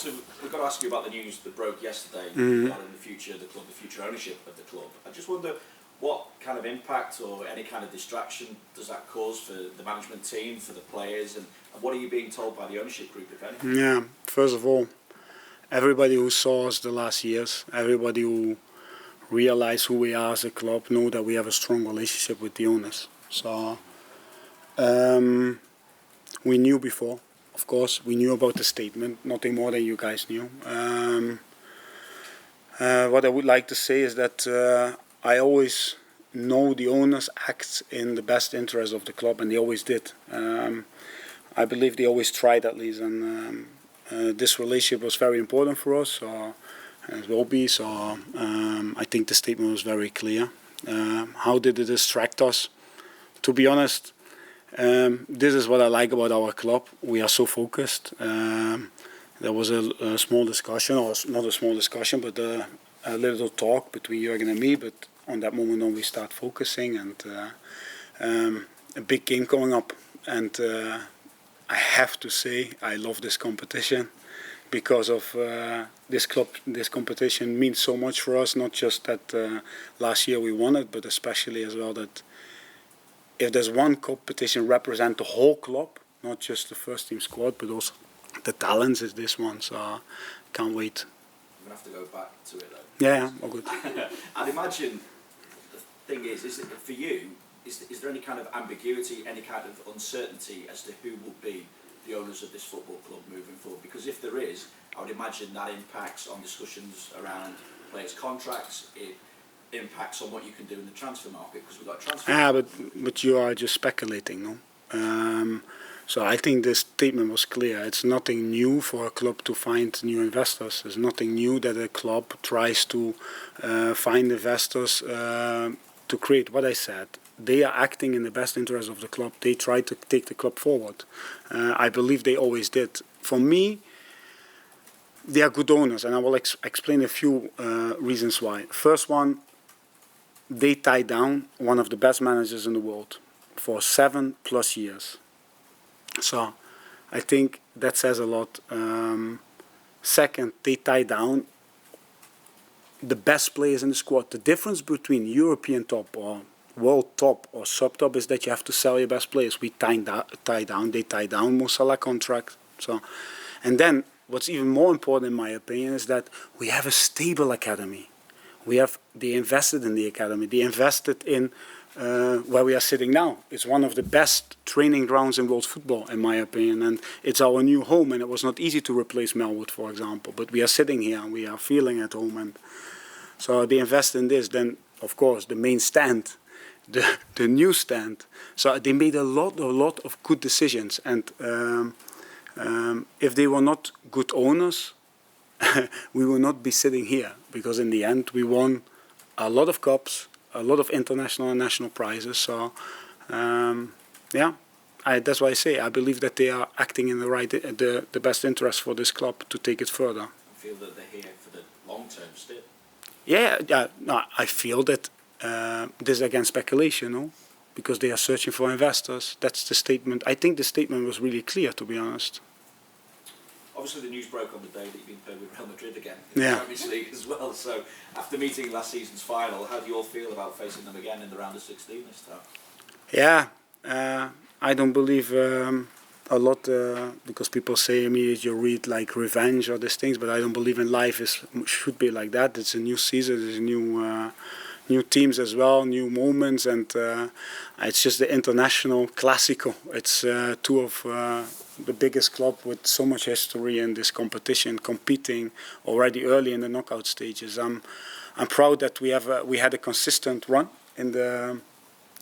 obviously, we've got to ask you about the news that broke yesterday regarding the future of the club, the future ownership of the club. I just wonder what kind of impact or any kind of distraction does that cause for the management team, for the players, and what are you being told by the ownership group, if anything? Yeah, first of all, everybody who saw us the last years, everybody who realized who we are as a club, know that we have a strong relationship with the owners. So we knew before, of course, we knew about the statement, nothing more than you guys knew. What I would like to say is that I always know the owners act in the best interest of the club, and they always did. I believe they always tried at least, and this relationship was very important for us, so, and it will be. So I think the statement was very clear. How did it distract us? To be honest, this is what I like about our club. We are so focused. There was a small discussion, or not a small discussion, but a little talk between Jürgen and me. But on that moment on, we start focusing, and a big game coming up. And I have to say, I love this competition because of this club. This competition means so much for us. Not just that last year we won it, but especially as well that if there's one competition represent the whole club, not just the first team squad, but also the talents, is this one. So can't wait. We're going to have to go back to it though. Yeah, all good. I'd imagine the thing is it, for you, is there any kind of ambiguity, any kind of uncertainty as to who will be the owners of this football club moving forward? Because if there is, I would imagine that impacts on discussions around players' contracts. It impacts on what you can do in the transfer market, because we've got transfer. But you are just speculating, no? So I think the statement was clear. It's nothing new for a club to find new investors. It's nothing new that a club tries to find investors to create. What I said, they are acting in the best interest of the club. They try to take the club forward. I believe they always did. For me, they are good owners, and I will explain a few reasons why. First one, they tied down one of the best managers in the world for 7+ years. So I think that says a lot. Second, they tie down the best players in the squad. The difference between European top or world top or sub top is that you have to sell your best players. They tie down Mo Salah contract. So, and then what's even more important in my opinion is that we have a stable academy. They invested in the academy. They invested in where we are sitting now. It's one of the best training grounds in world football, in my opinion, and it's our new home. And it was not easy to replace Melwood, for example. But we are sitting here and we are feeling at home. And so they invest in this. Then, of course, the main stand, the new stand. So they made a lot of good decisions. And if they were not good owners, we will not be sitting here, because in the end we won a lot of cups, a lot of international and national prizes. So yeah, that's why I say I believe that they are acting in the best interest for this club to take it further. I feel that they're here for the long term still. Yeah, no, I feel that this is against speculation, no? Because they are searching for investors. That's the statement. I think the statement was really clear, to be honest. Obviously, the news broke on the day that you've been playing with Real Madrid again in the Champions League as well. So, after meeting last season's final, how do you all feel about facing them again in the round of 16 this time? Yeah, I don't believe a lot because people say immediately you read like revenge or these things, but I don't believe in life should be like that. It's a new season, there's new teams as well, new moments, and it's just the international Clásico. It's two of the biggest club with so much history in this competition, competing already early in the knockout stages. I'm proud that we had a consistent run in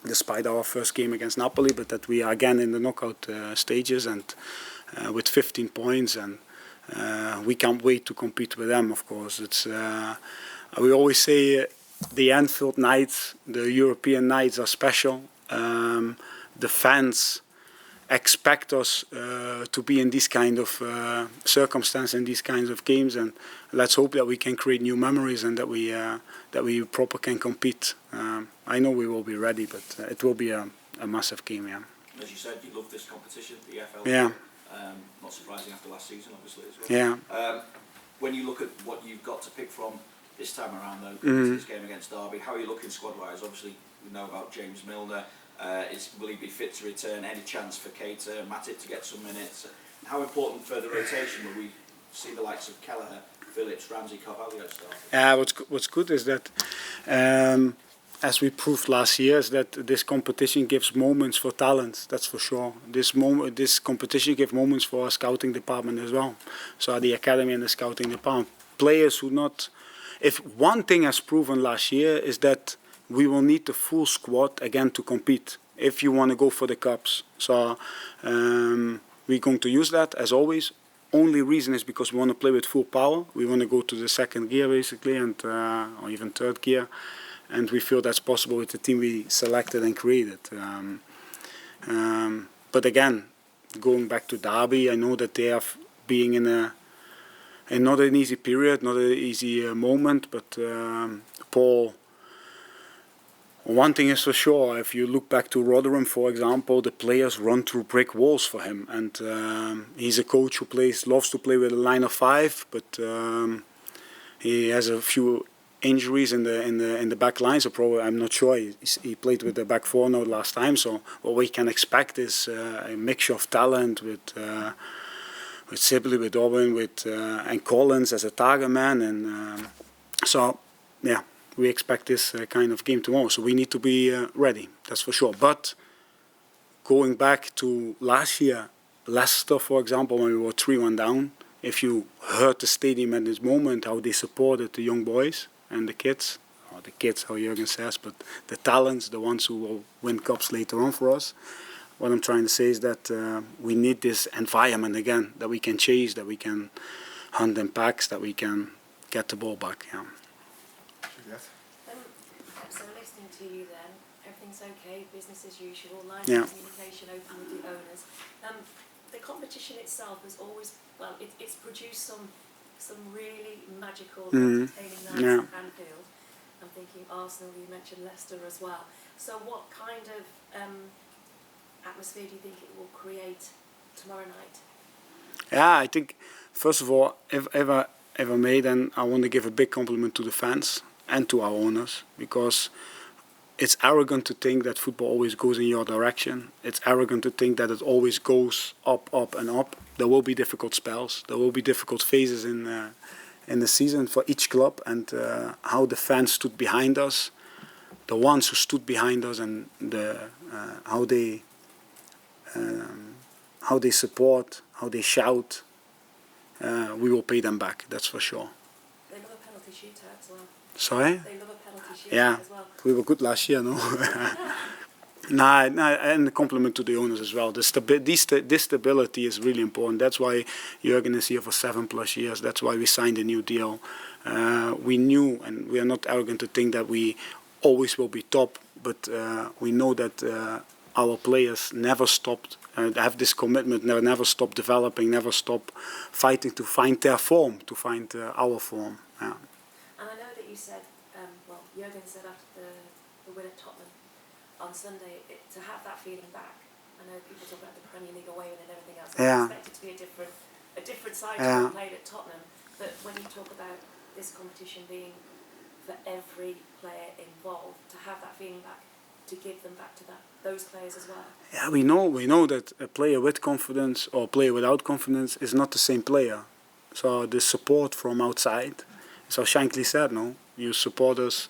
despite our first game against Napoli, but that we are again in the knockout stages and with 15 points, and we can't wait to compete with them. Of course, it's we always say the Anfield nights, the European nights are special. The fans expect us to be in this kind of circumstance, in these kinds of games, and let's hope that we can create new memories and that we proper can compete. I know we will be ready, but it will be a massive game. Yeah. As you said, you love this competition, the FL. Yeah. Not surprising after last season, obviously, as well. Yeah. When you look at what you've got to pick from this time around, though, this game against Derby, how are you looking squad-wise? Obviously, we know about James Milner. Will he be fit to return? Any chance for Keita, Matic to get some minutes? How important for the rotation will we see the likes of Kelleher, Phillips, Ramsey, Carvalho start? What's good is that, as we proved last year, is that this competition gives moments for talents. That's for sure. This competition gives moments for our scouting department as well. So the academy and the scouting department, players who not. If one thing has proven last year is that we will need the full squad again to compete if you want to go for the cups. So we're going to use that as always. Only reason is because we want to play with full power. We want to go to the second gear basically, and or even third gear, and we feel that's possible with the team we selected and created. But again, going back to Derby, I know that they have being in not an easy period, not an easy moment, but Paul. One thing is for sure, if you look back to Rotherham, for example, the players run through brick walls for him. And he's a coach who loves to play with a line of five, but he has a few injuries in the back line, so probably I'm not sure. He played with the back four now last time, so what we can expect is a mixture of talent with Sibley, with Owen, and Collins as a target man, and so yeah. We expect this kind of game tomorrow, so we need to be ready, that's for sure. But going back to last year, Leicester, for example, when we were 3-1 down, if you heard the stadium at this moment, how they supported the young boys and the kids, or the kids, how Jurgen says, but the talents, the ones who will win cups later on for us. What I'm trying to say is that we need this environment again, that we can chase, that we can hunt in packs, that we can get the ball back. Yeah. So listening to you then, everything's okay, business as usual, line Yeah. of communication open with the owners. The competition itself has always, well, it's produced some really magical, entertaining nights Yeah. at Anfield. I'm thinking Arsenal, you mentioned Leicester as well. So what kind of atmosphere do you think it will create tomorrow night? Yeah, I think, first of all, if ever made, and I want to give a big compliment to the fans and to our owners, because it's arrogant to think that football always goes in your direction. It's arrogant to think that it always goes up, up and up. There will be difficult spells. There will be difficult phases in the season for each club, and how the fans stood behind us, the ones who stood behind us, and how they support, how they shout, we will pay them back, that's for sure. They love a penalty shootout as well. Sorry? They love a penalty shootout Yeah, as well. we were good last year, no? Nah, and a compliment to the owners as well. This stability is really important. That's why Jurgen is here for 7+ years. That's why we signed a new deal. We knew, and we are not arrogant to think that we always will be top, but we know that our players never stopped, have this commitment, never stop developing, never stop fighting to find their form, to find our form. Yeah. And I know that you said, well, Jurgen said after the win at Tottenham on Sunday, to have that feeling back. I know people talk about the Premier League away win and everything else. I expect it to be a different side to what played at Tottenham. But when you talk about this competition being for every player involved, to have that feeling back, to give them back to those players as well. Yeah, we know that a player with confidence or a player without confidence is not the same player. So the support from outside, so Shankly said, no, you support us.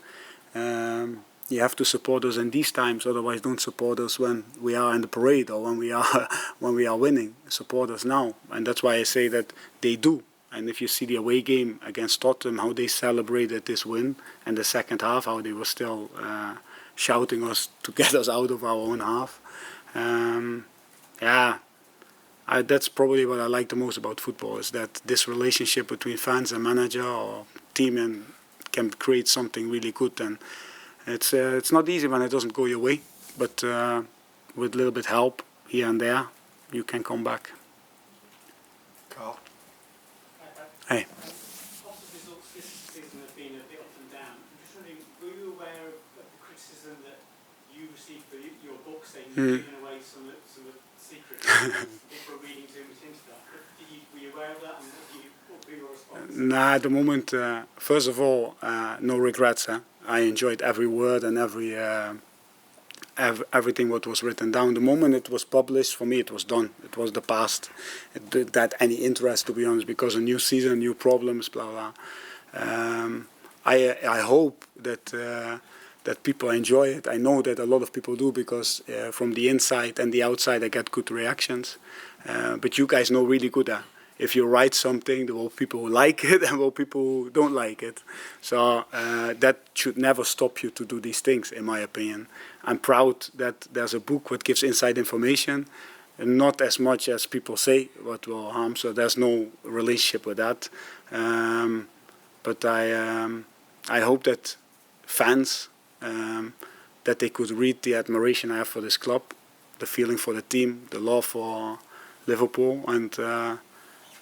You have to support us in these times. Otherwise, don't support us when we are in the parade or when we are winning. Support us now, and that's why I say that they do. And if you see the away game against Tottenham, how they celebrated this win, and the second half, how they were still shouting us to get us out of our own half. That's probably what I like the most about football, is that this relationship between fans and manager or team and can create something really good. And it's not easy when it doesn't go your way, but with a little bit help here and there, you can come back. Carl? Hey. Positive results this season have been a bit up and down. I'm just wondering, were you aware of the criticism that you received for your book, saying you're giving away some of the secrets if we're reading too much into Nah, at the moment, first of all, no regrets. I enjoyed every word and everything what was written down. The moment it was published, for me, it was done. It was the past. It didn't had any interest, to be honest, because a new season, new problems, blah blah. I hope that people enjoy it. I know that a lot of people do because from the inside and the outside, I get good reactions. But you guys know really good that if you write something, there will people who like it and there will people who don't like it. So that should never stop you to do these things, in my opinion. I'm proud that there's a book that gives inside information, and not as much as people say what will harm. So there's no relationship with that. But I hope that fans, that they could read the admiration I have for this club, the feeling for the team, the love for Liverpool, and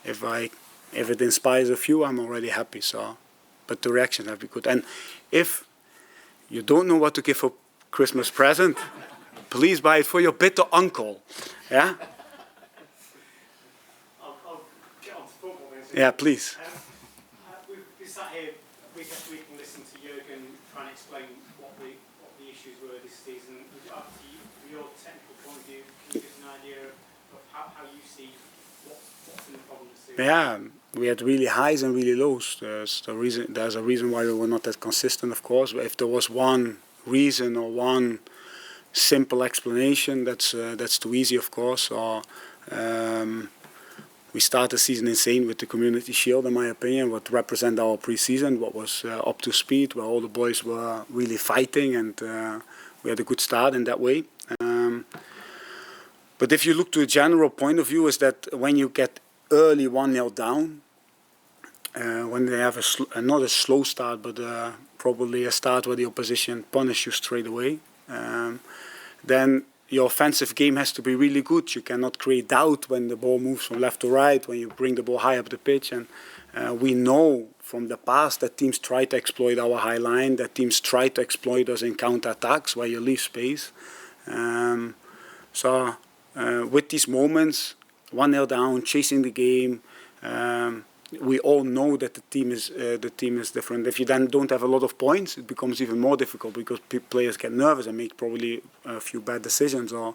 if it inspires a few, I'm already happy. So, but the reactions have been good. And if you don't know what to give for Christmas present, please buy it for your bitter uncle. Yeah. I'll get on to football then. Yeah, please. We sat here week after week and listened to Jürgen trying to explain what the issues were this season. Up to you, from your technical point of view, can you give us an idea of how you see what's been the problem this season? Yeah, we had really highs and really lows. There's a reason why we were not that consistent, of course. But if there was one reason or one simple explanation, that's too easy, of course. Or we started the season insane with the Community Shield, in my opinion, what represented our pre-season, what was up to speed, where all the boys were really fighting, and we had a good start in that way. But if you look to a general point of view, is that when you get early 1-0 down, when they have not a slow start, but probably a start where the opposition punish you straight away, then your offensive game has to be really good. You cannot create doubt when the ball moves from left to right, when you bring the ball high up the pitch. And we know from the past that teams try to exploit our high line, that teams try to exploit us in counter-attacks where you leave space. So with these moments, 1-0 down, chasing the game, we all know that the team is different. If you then don't have a lot of points, it becomes even more difficult because players get nervous and make probably a few bad decisions, or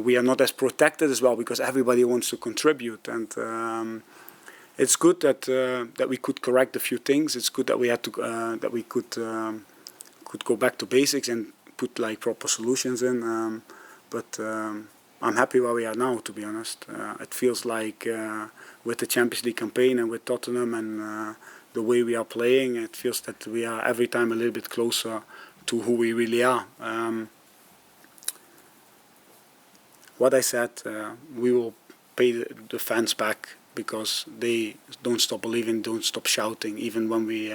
we are not as protected as well because everybody wants to contribute. And it's good that we could correct a few things. It's good that we could go back to basics and put like proper solutions in. But I'm happy where we are now, to be honest. It feels like with the Champions League campaign and with Tottenham and the way we are playing, it feels that we are every time a little bit closer to who we really are. What I said, we will pay the fans back because they don't stop believing, don't stop shouting, even when we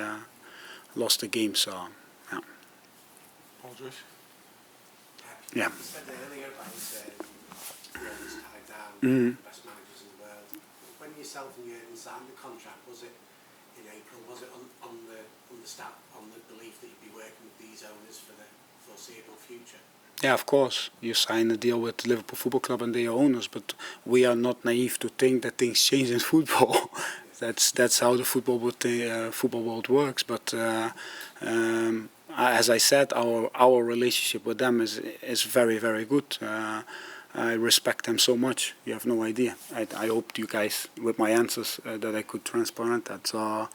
lost the game. So, yeah. Aldrich? Yeah. You said earlier about Jürgen's tied down, best managers in the world. When yourself and Jürgen signed the contract, was it in April? Was it on the belief that you'd be working with these owners for the foreseeable future? Yeah, of course. You sign a deal with Liverpool Football Club and they are owners, but we are not naive to think that things change in football. That's how the football world works. But as I said, our relationship with them is very, very good. I respect them so much. You have no idea. I hoped you guys, with my answers, that I could transparent that. So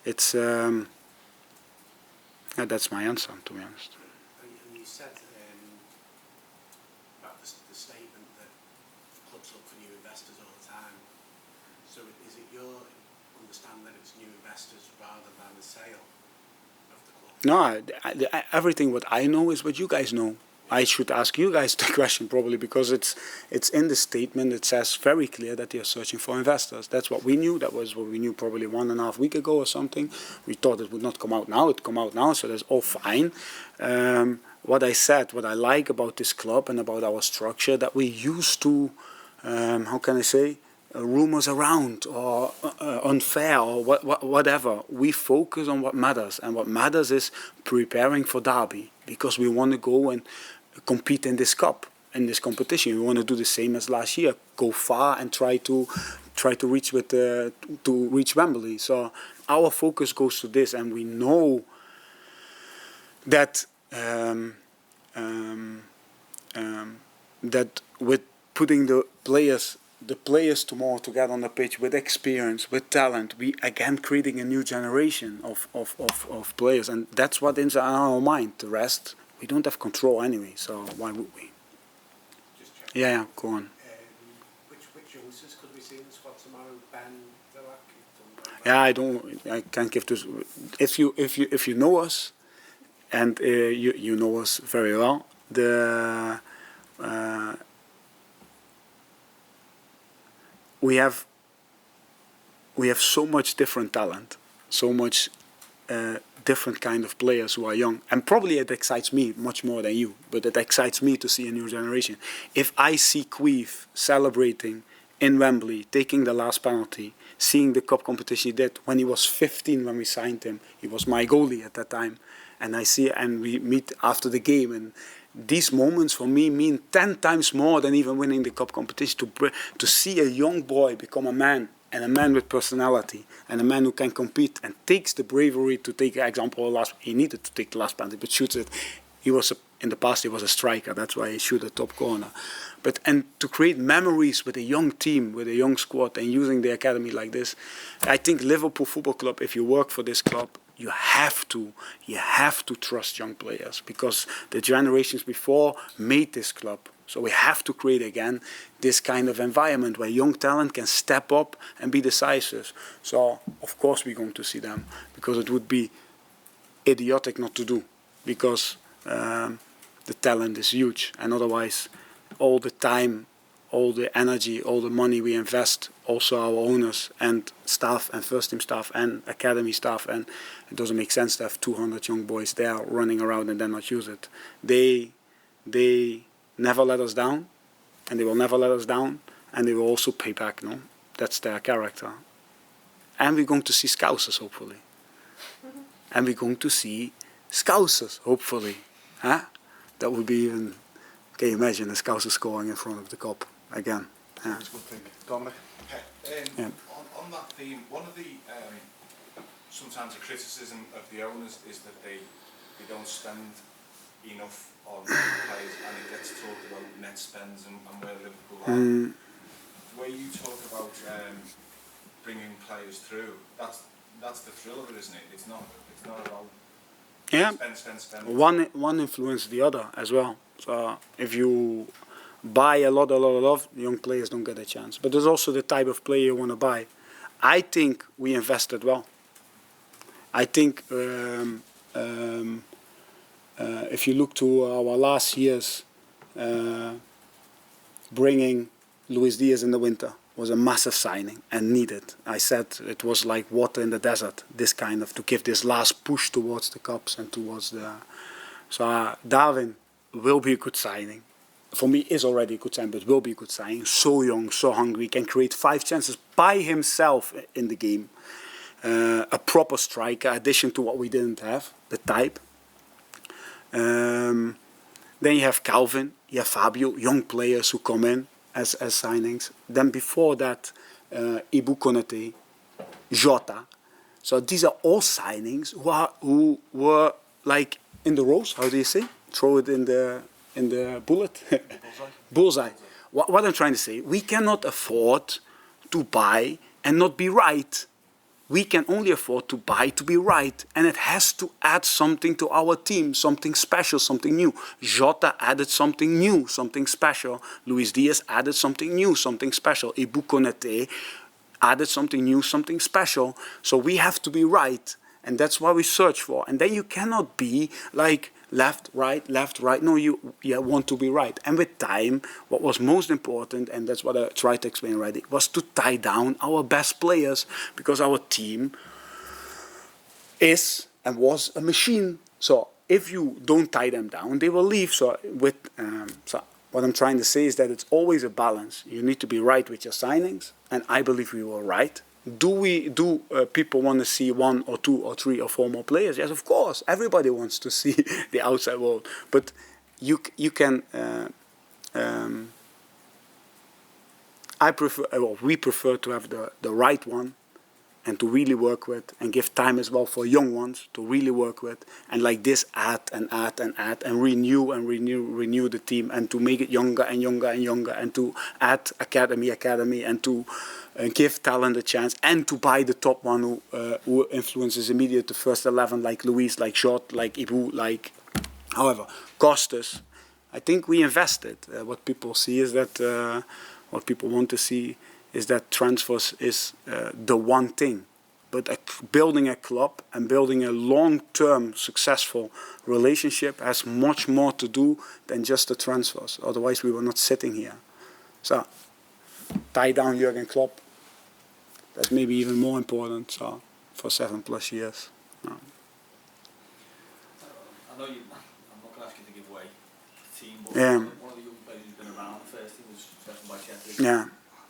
it's that's my answer, to be honest. And you said about the statement that clubs look for new investors all the time. So is it your understanding that it's new investors rather than a sale of the club? No, everything what I know is what you guys know. I should ask you guys the question probably because it's in the statement. It says very clear that they are searching for investors. That's what we knew. That was what we knew probably 1.5 weeks ago or something. We thought it would not come out now. It come out now, so that's all fine. What I said, what I like about this club and about our structure, that we used to, how can I say, rumors around or unfair or whatever. We focus on what matters, and what matters is preparing for Derby because we want to go and compete in this cup, in this competition. We want to do the same as last year, go far and try to try to reach to reach Wembley. So our focus goes to this, and we know that that with putting the players tomorrow together on the pitch with experience, with talent, we again creating a new generation of players, and that's what is in our mind. The rest we don't have control anyway, so why would we? Just check. Yeah, go on. Which youngsters could we see in the squad tomorrow? Ben, Vilak? Yeah, I can't give this. If you know us, and you know us very well, we have so much different talent, so much different kind of players who are young, and probably it excites me much more than you, but it excites me to see a new generation. If I see Queef celebrating in Wembley, taking the last penalty, seeing the cup competition he did when he was 15 when we signed him, he was my goalie at that time, and we meet after the game, and these moments for me mean 10 times more than even winning the cup competition. To see a young boy become a man, and a man with personality, and a man who can compete and takes the bravery to take, for example, he needed to take the last penalty, but shoots it. In the past he was a striker, that's why he shoot a top corner. And to create memories with a young team, with a young squad, and using the academy like this, I think Liverpool Football Club, if you work for this club, you have to trust young players, because the generations before made this club. So we have to create again this kind of environment where young talent can step up and be decisive. So of course we're going to see them, because it would be idiotic not to do, because the talent is huge, and otherwise all the time, all the energy, all the money we invest, also our owners and staff and first team staff and academy staff, and it doesn't make sense to have 200 young boys there running around and then not use it. They never let us down, and they will never let us down, and they will also pay back, no? That's their character. And we're going to see Scousers, hopefully. And we're going to see Scousers, hopefully. Huh? That would be even... Can you imagine a Scouser scoring in front of the cup again? Yeah. That's a good thing. Dominic? Yeah. On that theme, one of the sometimes the criticism of the owners is that they don't spend enough on players, and it gets talked about net spends and where Liverpool are. Where you talk about bringing players through, that's the thrill of it, isn't it? It's not about spend. One influences the other as well. So if you buy a lot, young players don't get a chance. But there's also the type of player you want to buy. I think we invested well. I think if you look to our last years, bringing Luis Diaz in the winter was a massive signing and needed. I said it was like water in the desert, this kind of, to give this last push towards the cups and towards the... So Darwin will be a good signing. For me, is already a good signing, but will be a good signing. So young, so hungry, can create 5 chances by himself in the game. A proper striker, addition to what we didn't have, the type. Then you have Calvin, you have Fabio, young players who come in as signings. Then before that, Ibu Konate, Jota. So these are all signings who were like in the rows. How do you say? Throw it in the bullet. Bullseye. What I'm trying to say, we cannot afford to buy and not be right. We can only afford to buy to be right, and it has to add something to our team, something special, something new. Jota added something new, something special. Luis Diaz added something new, something special. Ibu Konate added something new, something special. So we have to be right, and that's what we search for. And then you cannot be like left, right. No, you want to be right. And with time, what was most important, and that's what I tried to explain already, was to tie down our best players, because our team is and was a machine. So if you don't tie them down, they will leave. So what I'm trying to say is that it's always a balance. You need to be right with your signings, and I believe we were right. Do people want to see 1 or 2 or 3 or 4 more players? Yes, of course. Everybody wants to see the outside world. But you can. we prefer to have the right one, and to really work with, and give time as well for young ones to really work with, and like this add and renew the team, and to make it younger and younger and younger, and to add academy, and to give talent a chance, and to buy the top one who influences immediate the first 11, like Luis, like Jot, like Ibu, like however cost us. I think we invested. What people see is that what people want to see is that transfers is the one thing. But building a club and building a long-term successful relationship has much more to do than just the transfers. Otherwise, we were not sitting here. So, tie down Jurgen Klopp. That's maybe even more important. So, for 7+ years. No. I know you. I'm not going to ask you to give away the team, but yeah. One of the young players who's been around the first team was Stefan Bajcetic. Yeah.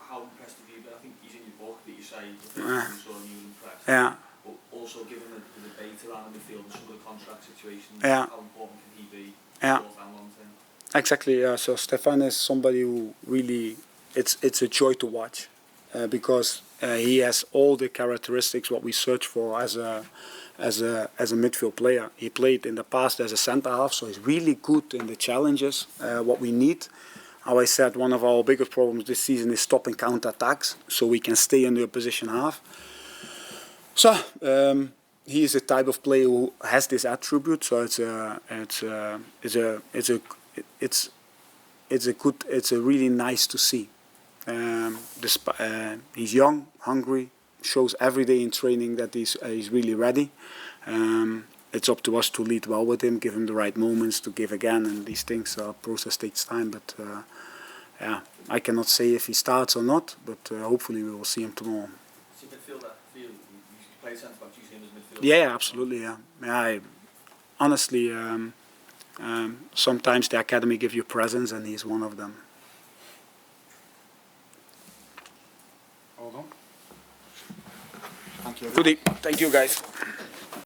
How impressed have you been? I think he's in your book that you say the first time you saw him, you were impressed. Yeah. But also given the debate around the midfield and some of the contract situations, yeah. how important can he be yeah. short and long term? Exactly. So Stefan is somebody who really it's a joy to watch because he has all the characteristics what we search for as a midfield player. He played in the past as a centre half, so he's really good in the challenges what we need. How I said, one of our biggest problems this season is stopping counter-attacks, so we can stay in the opposition half. So he is a type of player who has this attribute. So it's really nice to see. He's young, hungry, shows every day in training that he's really ready. It's up to us to lead well with him, give him the right moments to give again, and these things. Process takes time, but yeah, I cannot say if he starts or not, but hopefully we will see him tomorrow. So midfielder, you play centre back, do you see him as midfielder? Yeah, absolutely. Yeah, honestly, sometimes the academy give you presents, and he's one of them. Hold on. Thank you. Goodie. Thank you, guys.